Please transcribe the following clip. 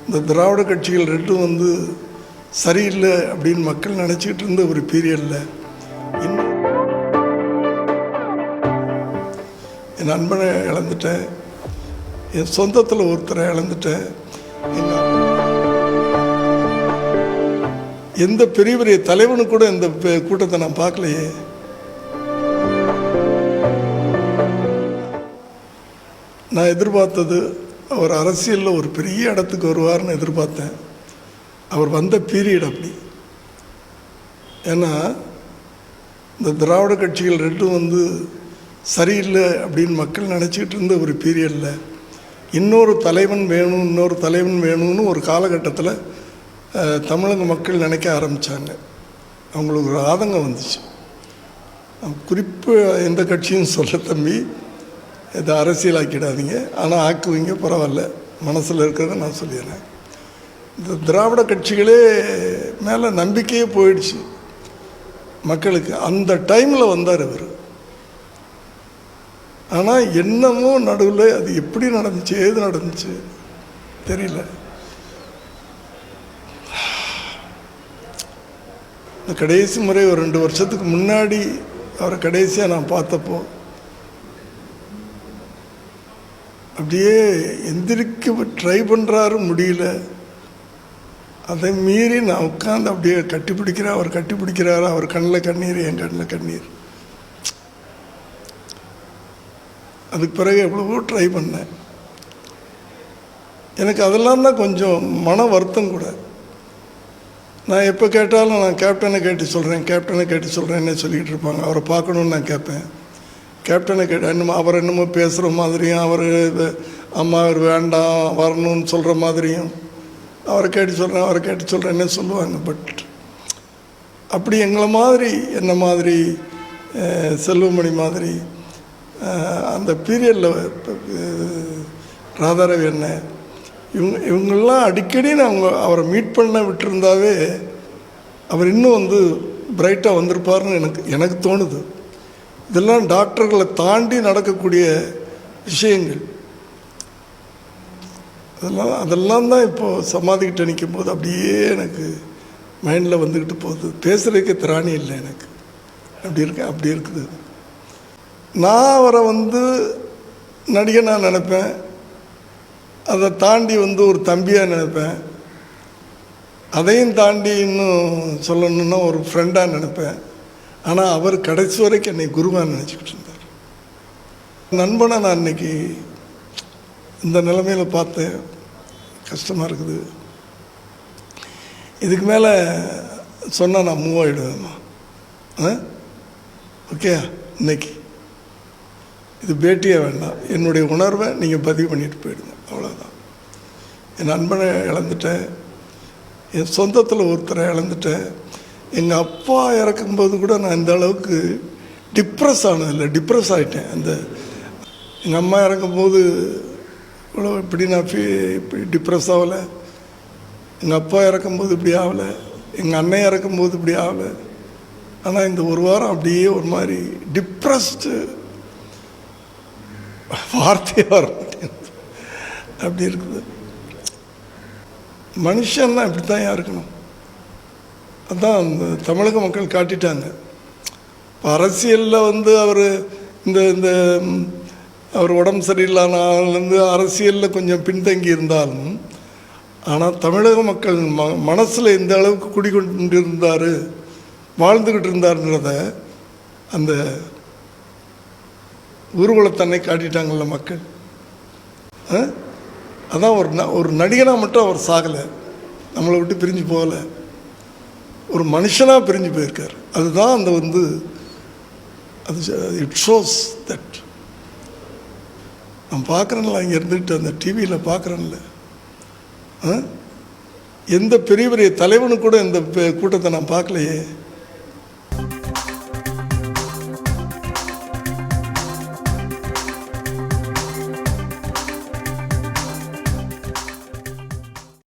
இந்த திராவிட கட்சிகள் ரெண்டும் வந்து சரியில்லை அப்படின்னு மக்கள் நினச்சிக்கிட்டு இருந்த ஒரு பீரியடில் இன்னும் என் நண்பனை இழந்துட்டேன், என் சொந்தத்தில் ஒருத்தரை இழந்துட்டேன். எந்த பெரிய பெரிய தலைவனு கூட இந்த கூட்டத்தை நான் பார்க்கலையே. நான் எதிர்பார்த்தது அவர் அரசியலில் ஒரு பெரிய இடத்துக்கு வருவார்னு எதிர்பார்த்தேன். அவர் வந்த பீரியட் அப்படி. ஏன்னா இந்த திராவிட கட்சிகள் ரெண்டும் வந்து சரியில்லை அப்படின்னு மக்கள் நினச்சிக்கிட்டு இருந்த ஒரு பீரியடில் இன்னொரு தலைவன் வேணும்னு ஒரு காலகட்டத்தில் தமிழக மக்கள் நினைக்க ஆரம்பித்தாங்க. அவங்களுக்கு ஒரு ஆதங்கம் வந்துச்சு. குறிப்பு எந்த கட்சியும் சொல்ல தம்பி, இதை அரசியலாக்கிடாதீங்க, ஆனால் ஆக்குவீங்க, பரவாயில்ல, மனசில் இருக்கிறத நான் சொல்லிடுறேன். இந்த திராவிட கட்சிகளே மேலே நம்பிக்கையே போயிடுச்சு மக்களுக்கு. அந்த டைமில் வந்தார் இவர். ஆனால் என்னமோ நடுவில் அது எப்படி நடந்துச்சு, ஏது நடந்துச்சு தெரியல. இந்த கடைசி முறை ஒரு 2 வருஷத்துக்கு முன்னாடி அவரை கடைசியாக நான் பார்த்தப்போ அப்படியே எந்திரிக்க ட்ரை பண்ணுறாரு, முடியல. அதை மீறி நான் உட்காந்து அப்படியே கட்டிப்பிடிக்கிறேன். அவர் கட்டிப்பிடிக்கிறாரு, அவர் கண்ணில் கண்ணீர், என் கண்ணில் கண்ணீர். அதுக்கு பிறகு எவ்வளவோ ட்ரை பண்ணேன். எனக்கு அதெல்லாம் தான் கொஞ்சம் மன வருத்தம் கூட. நான் எப்போ கேட்டாலும் நான் கேப்டனை கேட்டு சொல்கிறேன்னு சொல்லிக்கிட்டு இருப்பாங்க. அவரை பார்க்கணுன்னு நான் கேட்பேன். கேப்டனை என்னமோ அவர் என்னமோ பேசுகிற மாதிரியும், அவர் அம்மா அவர் வேண்டாம் வரணும்னு சொல்கிற மாதிரியும், அவரை கேட்டு சொல்கிறேன்னே சொல்லுவாங்க. பட் அப்படி எங்களை மாதிரி, என்ன மாதிரி, செல்வமணி மாதிரி அந்த பீரியடில் ராதாரவி அண்ணன் இவங்கெல்லாம் அடிக்கடி நான் அவரை மீட் பண்ண விட்டுருந்தாவே அவர் இன்னும் வந்து பிரைட்டாக வந்திருப்பார்னு எனக்கு தோணுது. இதெல்லாம் டாக்டர்களை தாண்டி நடக்கக்கூடிய விஷயங்கள். அதெல்லாம் தான் இப்போது சமாதிக்கிட்ட நிற்கும் போது அப்படியே எனக்கு மைண்டில் வந்துக்கிட்டு போகுது. பேசுகிறதுக்கு திராணி இல்லை எனக்கு. அப்படி இருக்குது. நான் அவரை வந்து நடிகனாக நினைப்பேன், அதை தாண்டி வந்து ஒரு தம்பியாக நினைப்பேன், அதையும் தாண்டி இன்னும் சொல்லணுன்னா ஒரு ஃப்ரெண்டாக நினைப்பேன். ஆனால் அவர் கடைசி வரைக்கும் என்னை குருவாக நினச்சிக்கிட்டு இருந்தார். நண்பனை நான் இன்னைக்கு இந்த நிலைமையில் பார்த்தேன். கஷ்டமாக இருக்குது. இதுக்கு மேலே சொன்னால் நான் மூவ் ஆகிடுவேம்மா. ஓகே, இன்னைக்கு இது பேட்டியே வேண்டாம். என்னுடைய உணர்வை நீங்கள் பதிவு பண்ணிட்டு போயிடுங்க, அவ்வளோதான். என் நண்பனை இழந்துட்டேன், என் சொந்தத்தில் ஒருத்தரை இழந்துட்டேன். எங்கள் அப்பா இறக்கும்போது கூட நான் இந்த அளவுக்கு டிப்ரெஸ் ஆகிட்டேன். எங்கள் அம்மா இறக்கும்போது இவ்வளோ இப்படி நான் இப்படி டிப்ரெஸ் ஆகலை. எங்கள் அப்பா இறக்கும்போது இப்படி ஆகலை, எங்கள் அண்ணன் இறக்கும்போது இப்படி ஆகலை. ஆனால் இந்த ஒரு வாரம் அப்படியே ஒரு மாதிரி டிப்ரெஸ்டு, வார்த்தையே வர மாட்டேங்குது, அப்படி இருக்குது. மனுஷன்னா இப்படி தான் இருக்கணும். அதுதான் அந்த தமிழக மக்கள் காட்டிட்டாங்க. இப்போ அரசியலில் வந்து அவர் இந்த அவர் உடம்பு சரியில்லாத நாள்லேருந்து அரசியலில் கொஞ்சம் பின்தங்கி இருந்தாலும், ஆனால் தமிழக மக்கள் மனசில் எந்த அளவுக்கு குடிக்கொண்டு இருந்தார், வாழ்ந்துக்கிட்டு இருந்தார்ன்றத அந்த ஊர்வலத்தன்னை காட்டிட்டாங்கள்ல மக்கள். அதான் ஒரு நடிகனாக மட்டும் அவர் சாகலை, நம்மளை விட்டு பிரிஞ்சு போகலை, ஒரு மனுஷனாக பிரிஞ்சு போயிருக்கார். அதுதான் அந்த வந்து அது இட் ஷோஸ் தட். நான் பார்க்குறேன்ல, இங்கே இருந்துக்கிட்டு அந்த டிவியில் பார்க்குறேன்ல, எந்த பெரிய பெரிய தலைவனு கூட இந்த கூட்டத்தை நான் பார்க்கலையே.